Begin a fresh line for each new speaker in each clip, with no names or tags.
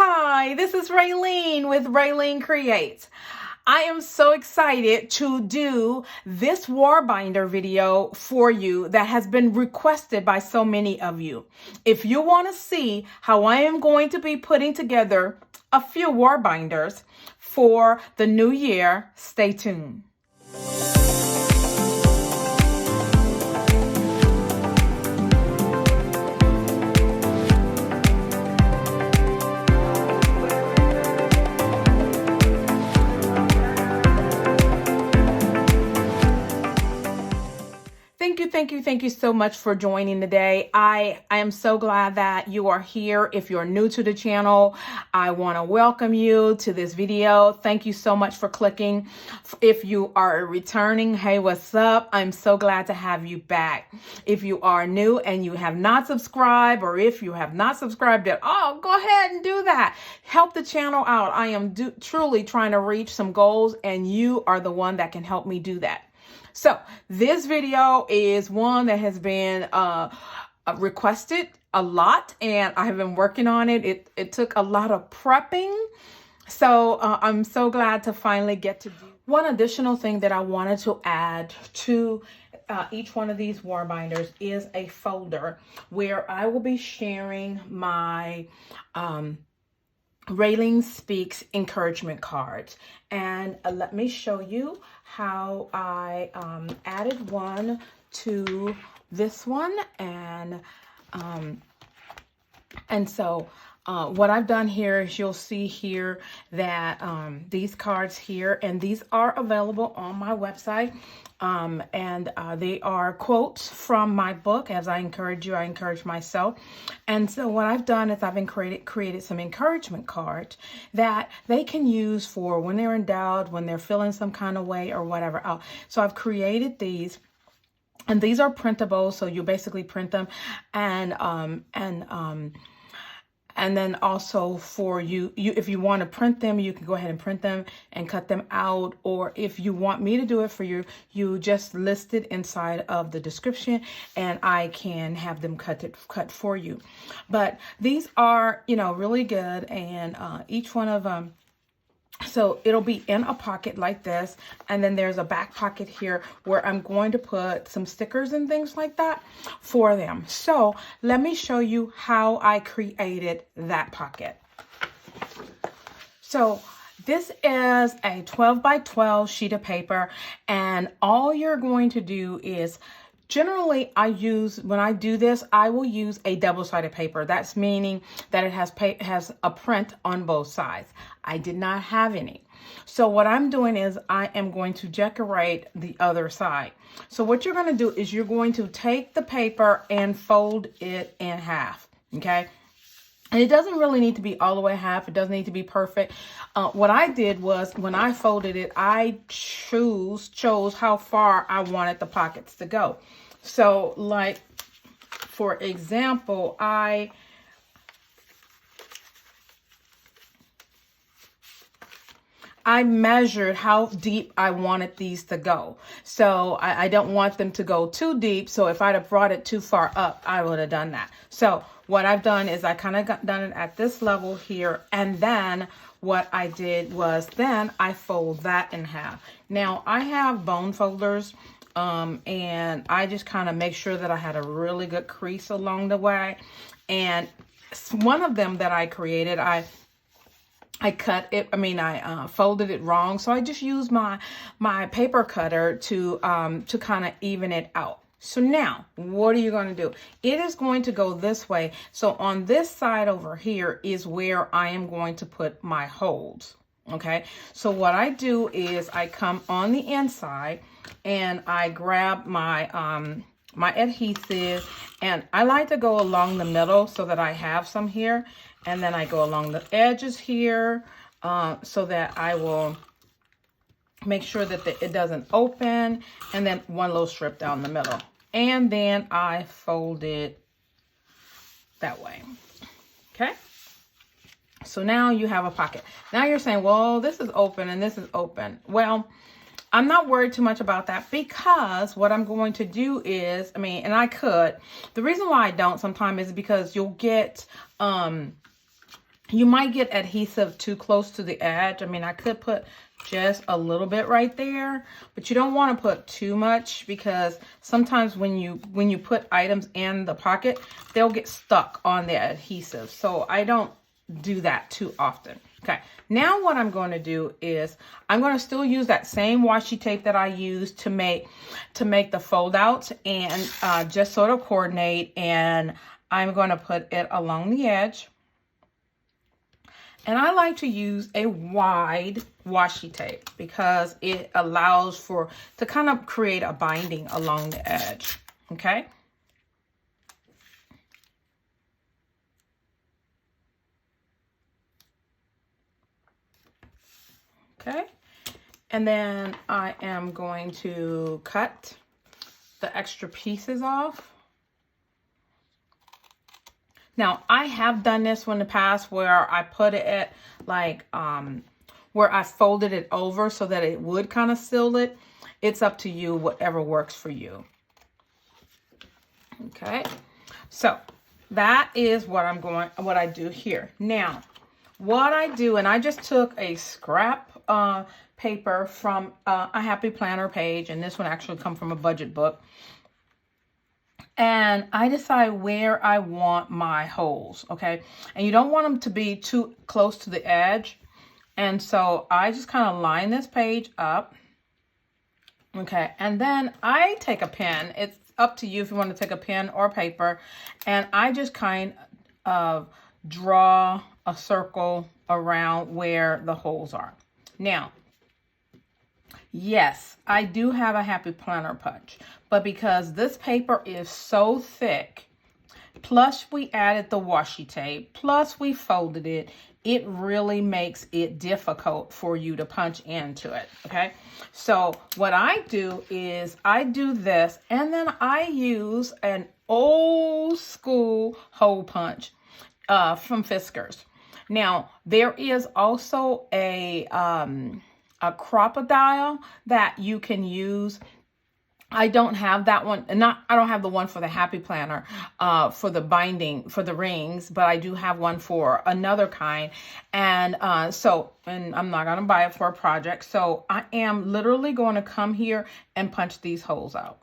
Hi, this is Ralene with RaleneCreates. I am so excited to do this war binder video for you that has been requested by so many of you. If you want to see how I am going to be putting together a few war binders for the new year, stay tuned. Thank you so much for joining today. I am so glad that you are here. If you're new to the channel, I want to welcome you to this video. Thank you so much for clicking. If you are returning, hey, what's up? I'm so glad to have you back. If you are new and you have not subscribed, or if you have not subscribed yet, oh, go ahead and do that. Help the channel out. I am truly trying to reach some goals, and you are the one that can help me do that. So this video is one that has been requested a lot, and I have been working on it. It took a lot of prepping. So I'm so glad to finally get to do. One additional thing that I wanted to add to each one of these war binders is a folder where I will be sharing my RaleneSpeaks encouragement cards. And let me show you how I added one to this one. And so what I've done here is you'll see here that these cards here, and these are available on my website. And they are quotes from my book. As I encourage you, I encourage myself. And so what I've done is I've created some encouragement cards that they can use for when they're in doubt, when they're feeling some kind of way or whatever. So I've created these. And these are printable, so you basically print them, and then also for you, if you want to print them, you can go ahead and print them and cut them out. Or if you want me to do it for you, you just list it inside of the description, and I can have them cut for you. But these are, really good, and each one of them. So it'll be in a pocket like this, and then there's a back pocket here where I'm going to put some stickers and things like that for them. So let me show you how I created that pocket. So this is a 12 by 12 sheet of paper, and all you're going to do is, generally, when I do this, I will use a double-sided paper. That's meaning that it has a print on both sides. I did not have any. So what I'm doing is I am going to decorate the other side. So what you're going to do is you're going to take the paper and fold it in half, okay? And it doesn't really need to be all the way half. It doesn't need to be perfect. What I did was when I folded it, I chose how far I wanted the pockets to go. So like, for example, I measured how deep I wanted these to go. So I don't want them to go too deep. So if I'd have brought it too far up, I would have done that. So what I've done is I kind of done it at this level here. And then what I did was then I fold that in half. Now I have bone folders, and I just kind of make sure that I had a really good crease along the way. And one of them that I created, I folded it wrong. So I just used my paper cutter to kind of even it out. So now what are you going to do? It is going to go this way. So on this side over here is where I am going to put my holes. Okay. So what I do is I come on the inside and I grab my, my adhesive, and I like to go along the middle so that I have some here. And then I go along the edges here, so that I will make sure that it doesn't open, and then one little strip down the middle. And then I fold it that way. Okay. So now you have a pocket. Now you're saying, well, this is open and this is open. Well, I'm not worried too much about that, because what I'm going to do is, and I could, the reason why I don't sometimes is because you'll get You might get adhesive too close to the edge. I mean, I could put just a little bit right there, but you don't want to put too much, because sometimes when you put items in the pocket, they'll get stuck on the adhesive. So I don't do that too often. Okay, now what I'm going to do is I'm going to still use that same washi tape that I used to make the fold outs, and just sort of coordinate, and I'm going to put it along the edge. And I like to use a wide washi tape because it allows to kind of create a binding along the edge. Okay. Okay. And then I am going to cut the extra pieces off. Now, I have done this in the past where I put it like, where I folded it over so that it would kind of seal it. It's up to you, whatever works for you. Okay, so that is what I do here. Now, what I do, and I just took a scrap paper from a Happy Planner page, and this one actually come from a budget book. And I decide where I want my holes, okay? And you don't want them to be too close to the edge. And so I just kind of line this page up, okay? And then I take a pen. It's up to you if you want to take a pen or paper. And I just kind of draw a circle around where the holes are. Now, yes, I do have a Happy Planner punch, but because this paper is so thick, plus we added the washi tape, plus we folded it, it really makes it difficult for you to punch into it, okay? So what I do is I do this, and then I use an old school hole punch from Fiskars. Now, there is also a CropaDile that you can use. I don't have that one, I don't have the one for the Happy Planner for the binding for the rings, but I do have one for another kind. And and I'm not going to buy it for a project. So I am literally going to come here and punch these holes out.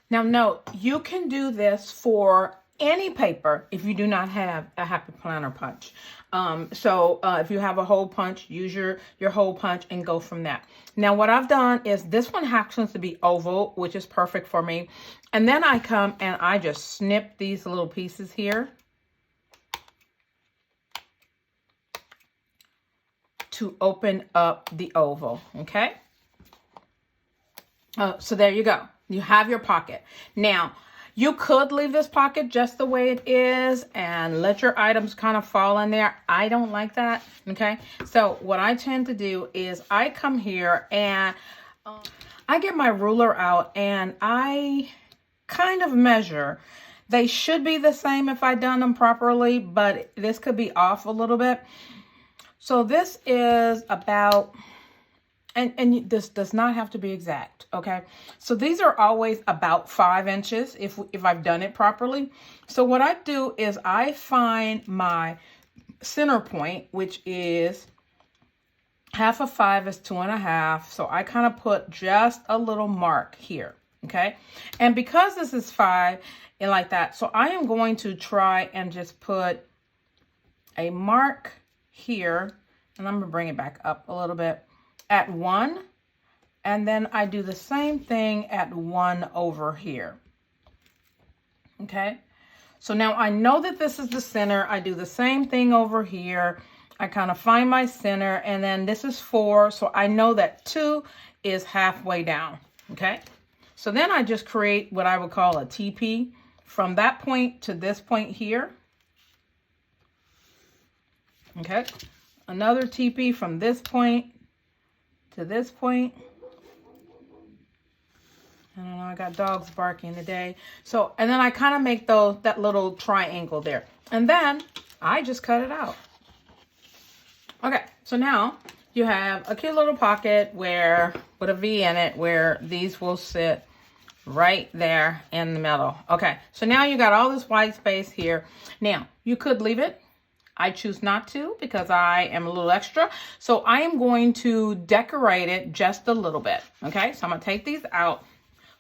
Now note, you can do this for any paper if you do not have a Happy Planner punch. If you have a hole punch, use your hole punch and go from that. Now what I've done is this one happens to be oval, which is perfect for me. And then I come and I just snip these little pieces here to open up the oval, okay? So there you go. You have your pocket. Now, you could leave this pocket just the way it is and let your items kind of fall in there. I don't like that, okay? So what I tend to do is I come here and I get my ruler out and I kind of measure. They should be the same if I've done them properly, but this could be off a little bit. So this is about... And this does not have to be exact, okay? So these are always about 5 inches if I've done it properly. So what I do is I find my center point, which is 1/2 of 5 is 2.5. So I kind of put just a little mark here, okay? And because this is 5 and like that, so I am going to try and just put a mark here, and I'm gonna bring it back up a little bit. At 1, and then I do the same thing at 1 over here. Okay, so now I know that this is the center. I do the same thing over here. I kind of find my center, and then this is 4, so I know that 2 is halfway down. Okay, so then I just create what I would call a TP from that point to this point here. Okay, another TP from this point to this point. I don't know, I got dogs barking today. So, and then I kind of make that little triangle there. And then I just cut it out. Okay, so now you have a cute little pocket where, with a V in it, where these will sit right there in the middle. Okay, so now you got all this white space here. Now, you could leave it. I choose not to because I am a little extra. So I am going to decorate it just a little bit. Okay, so I'm going to take these out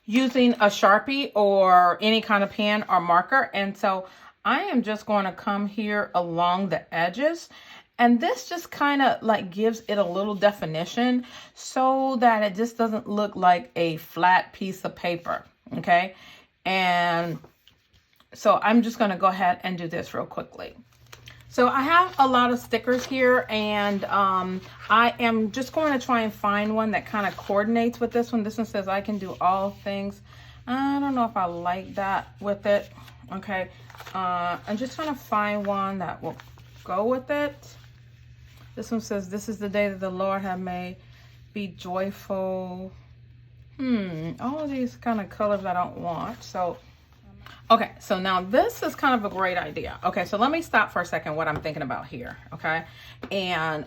using a Sharpie or any kind of pen or marker. And so I am just going to come here along the edges. And this just kind of like gives it a little definition so that it just doesn't look like a flat piece of paper. Okay, and so I'm just going to go ahead and do this real quickly. So I have a lot of stickers here, and I am just going to try and find one that kind of coordinates with this one. This one says I can do all things. I don't know if I like that with it. Okay, I'm just going to find one that will go with it. This one says, this is the day that the Lord have made. Be joyful. All of these kind of colors I don't want. So okay, so now this is kind of a great idea. Okay, so let me stop for a second what I'm thinking about here, okay? And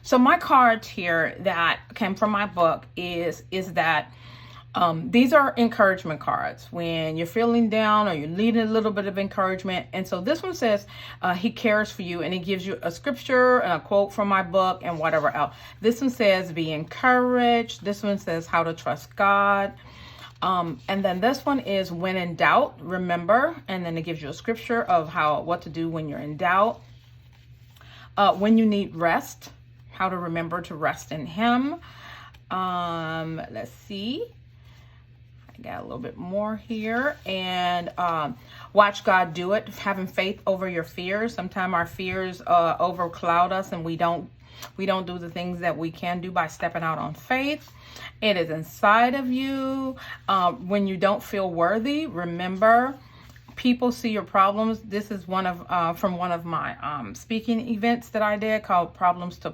so my cards here that came from my book is that these are encouragement cards when you're feeling down or you're needing a little bit of encouragement. And so this one says he cares for you, and he gives you a scripture and a quote from my book and whatever else. This one says be encouraged. This one says how to trust God. And then this one is when in doubt, remember, and then it gives you a scripture of what to do when you're in doubt. When you need rest, how to remember to rest in him. Let's see. I got a little bit more here. And watch God do it. Having faith over your fears. Sometimes our fears overcloud us, and we don't do the things that we can do by stepping out on faith. It is inside of you. When you don't feel worthy, remember, people see your problems. This is one of from one of my speaking events that I did called Problems to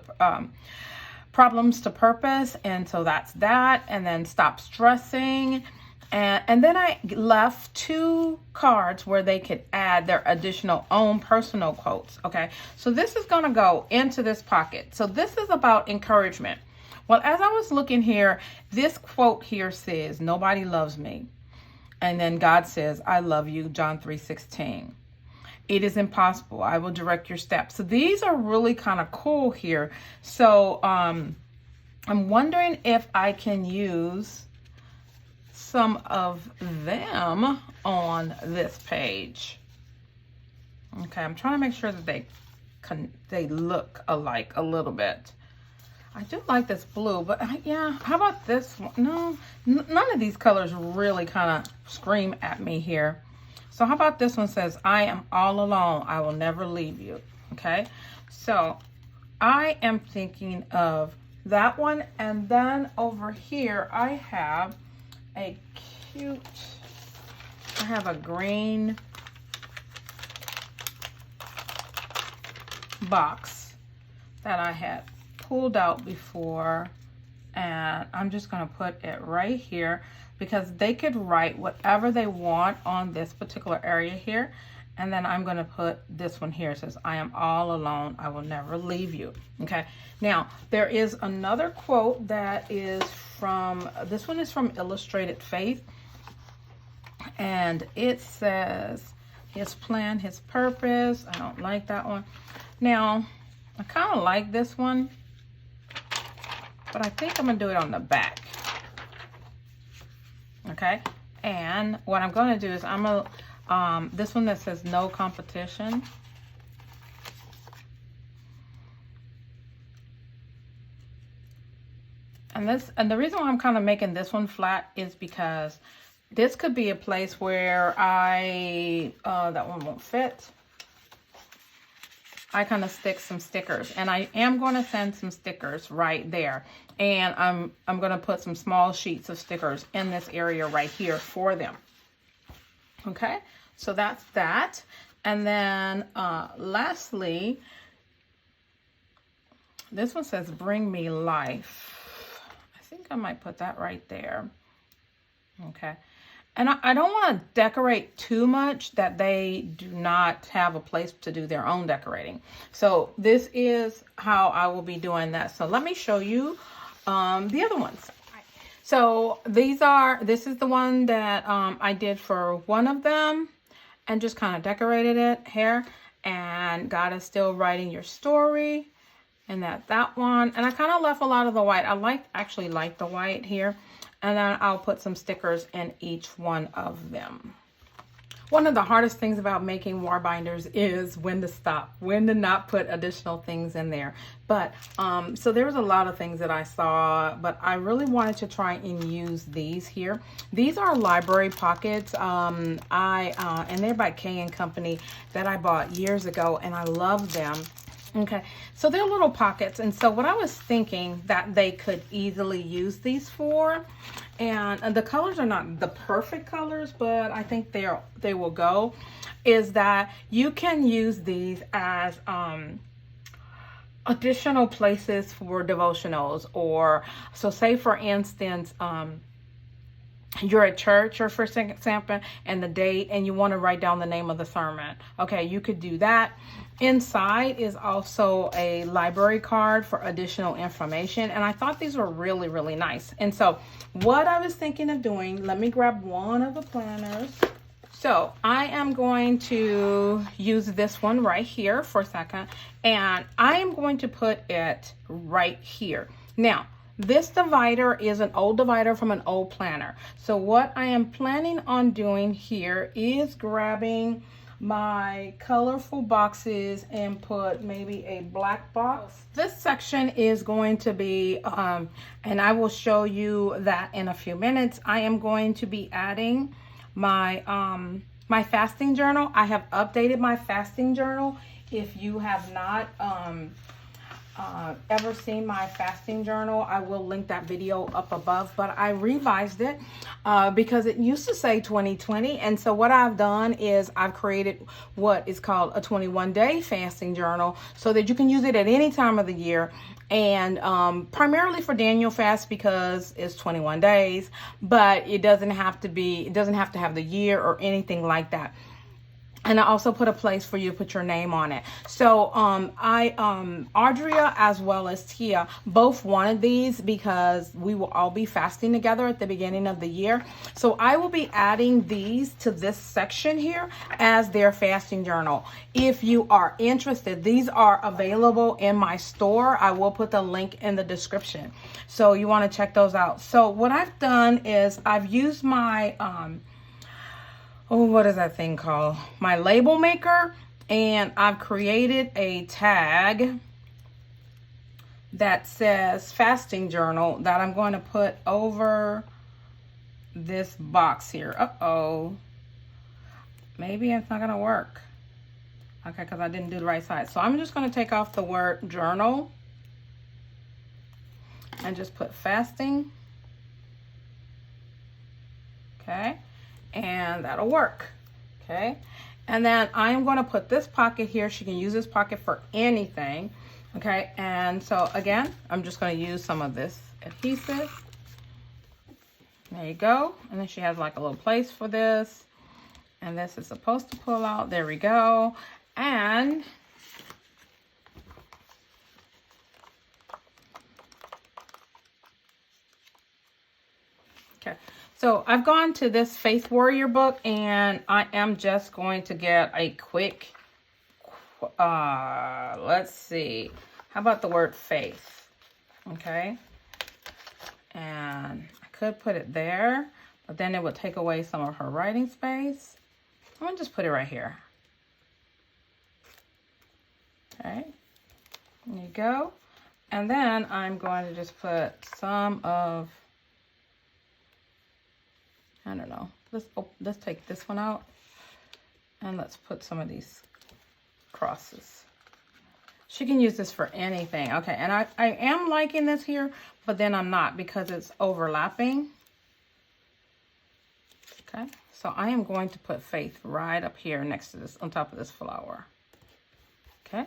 Purpose. And so that's that. And then stop stressing. And then I left 2 cards where they could add their additional own personal quotes. Okay, so this is going to go into this pocket. So this is about encouragement. Well, as I was looking here, this quote here says, nobody loves me. And then God says, I love you, John 3:16. It is impossible. I will direct your steps. So these are really kind of cool here. So I'm wondering if I can use some of them on this page. Okay, I'm trying to make sure that they look alike a little bit. I do like this blue, but yeah, how about this one? No, none of these colors really kind of scream at me here. So how about this one says, I am all alone. I will never leave you. Okay, so I am thinking of that one. And then over here, I have a green box that I had pulled out before, and I'm just going to put it right here because they could write whatever they want on this particular area here. And then I'm going to put this one here. It says, I am all alone. I will never leave you. Okay. Now, there is another quote that is from, this one is from Illustrated Faith. And it says, his plan, his purpose. I don't like that one. Now, I kind of like this one, but I think I'm going to do it on the back. Okay. And what I'm going to do is I'm going to, this one that says no competition. And the reason why I'm kind of making this one flat is because this could be a place where that one won't fit. I kind of stick some stickers, and I am going to send some stickers right there. And I'm going to put some small sheets of stickers in this area right here for them. Okay, so that's that. And then lastly, this one says, bring me life. I think I might put that right there. Okay. And I don't want to decorate too much that they do not have a place to do their own decorating. So this is how I will be doing that. So let me show you the other ones. So this is the one that I did for one of them and just kind of decorated it here. And God is still writing your story. And that one. And I kind of left a lot of the white. I actually like the white here. And then I'll put some stickers in each one of them. One of the hardest things about making war binders is when to stop, when to not put additional things in there. But so there was a lot of things that I saw, but I really wanted to try and use these here. These are library pockets. And they're by K & Company that I bought years ago, and I love them. Okay, so they're little pockets, and so what I was thinking that they could easily use these for, and the colors are not the perfect colors, but I think they will go, is that you can use these as additional places for devotionals. Or so say for instance, you're at church, or for example, and the date, and you want to write down the name of the sermon. Okay, you could do that. Inside is also a library card for additional information. And I thought these were really, really nice. And so what I was thinking of doing, let me grab one of the planners. So I am going to use this one right here for a second. And I am going to put it right here. Now, this divider is an old divider from an old planner. So what I am planning on doing here is grabbing my colorful boxes and put maybe a black box. This section is going to be, and I will show you that in a few minutes, I am going to be adding my, my fasting journal. I have updated my fasting journal. If you have not, ever seen my fasting journal, I will link that video up above, but I revised it because it used to say 2020. And so what I've done is I've created what is called a 21-day fasting journal so that you can use it at any time of the year. And primarily for Daniel fast because it's 21 days, but it doesn't have to have the year or anything like that. And I also put a place for you to put your name on it. So Audria as well as Tia both wanted these because we will all be fasting together at the beginning of the year. So I will be adding these to this section here as their fasting journal. If you are interested, these are available in my store. I will put the link in the description. So you want to check those out. So what I've done is I've used my what is that thing called? My label maker. And I've created a tag that says fasting journal that I'm going to put over this box here. Uh-oh. Maybe it's not going to work. Okay, because I didn't do the right side. So I'm just going to take off the word journal and just put fasting. Okay. And that'll work. Okay. And then I am going to put this pocket here. She can use this pocket for anything. Okay. And so again, I'm just going to use some of this adhesive. There you go. And then she has like a little place for this. And this is supposed to pull out. There we go. And okay. So I've gone to this Faith Warrior book, and I am just going to get a quick, let's see, how about the word faith? Okay. And I could put it there, but then it would take away some of her writing space. I'm going to just put it right here. Okay. There you go. And then I'm going to just put some of, I don't know, let's take this one out and let's put some of these crosses. She can use this for anything. Okay, and I am liking this here, but then I'm not because it's overlapping. Okay, so I am going to put faith right up here next to this, on top of this flower. Okay,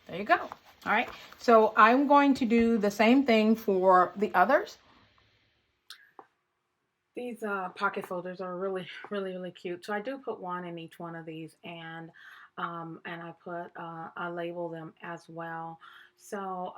there you go. All right, so I'm going to do the same thing for the others. These pocket folders are really cute. So I do put one in each one of these, and I label them as well. So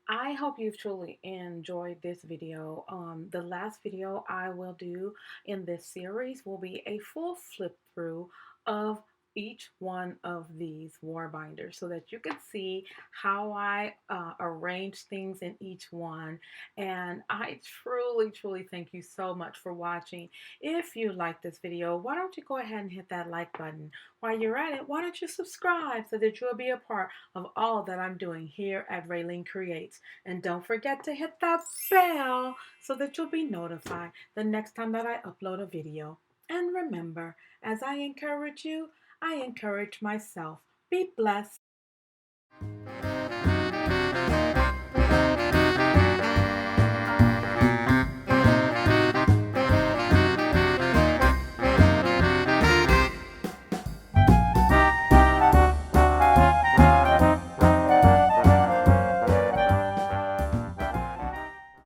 I hope you've truly enjoyed this video. The last video I will do in this series will be a full flip through of each one of these war binders so that you can see how I arrange things in each one. And I truly thank you so much for watching. If you like this video, why don't you go ahead and hit that like button? While you're at it, why don't you subscribe so that you'll be a part of all that I'm doing here at Ralene Creates. And don't forget to hit that bell so that you'll be notified the next time that I upload a video. And remember, as I encourage you, I encourage myself. Be blessed.